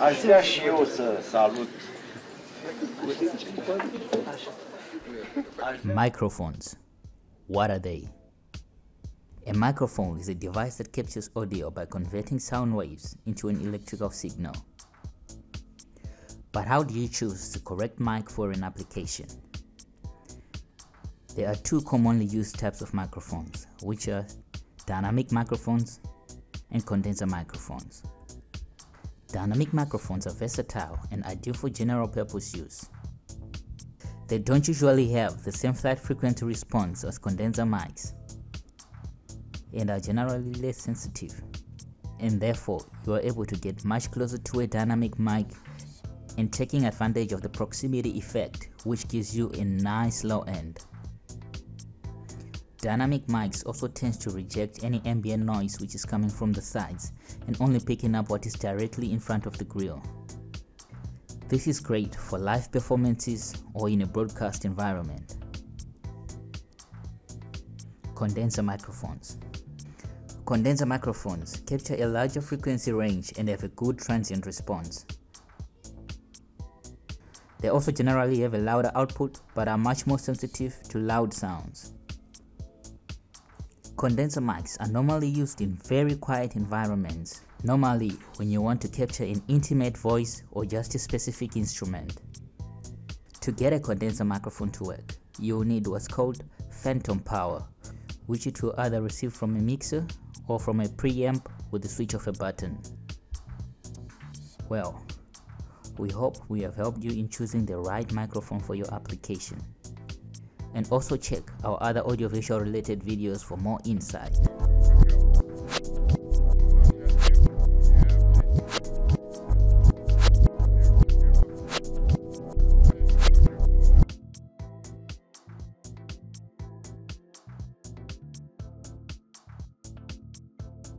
Aș vrea și eu să salut. Microphones. What are they? A microphone is a device that captures audio by converting sound waves into an electrical signal. But how do you choose the correct mic for an application? There are two commonly used types of microphones, which are dynamic microphones and condenser microphones. Dynamic microphones are versatile and ideal for general purpose use. They don't usually have the same flight frequency response as condenser mics and are generally less sensitive, and therefore you are able to get much closer to a dynamic mic and taking advantage of the proximity effect, which gives you a nice low end. Dynamic mics also tend to reject any ambient noise which is coming from the sides and only picking up what is directly in front of the grill. This is great for live performances or in a broadcast environment. Condenser microphones. Condenser microphones capture a larger frequency range and have a good transient response. They also generally have a louder output but are much more sensitive to loud sounds. Condenser mics are normally used in very quiet environments, normally when you want to capture an intimate voice or just a specific instrument. To get a condenser microphone to work, you will need what's called phantom power, which it will either receive from a mixer or from a preamp with the switch of a button. Well, we hope we have helped you in choosing the right microphone for your application. And also check our other audiovisual related videos for more insight.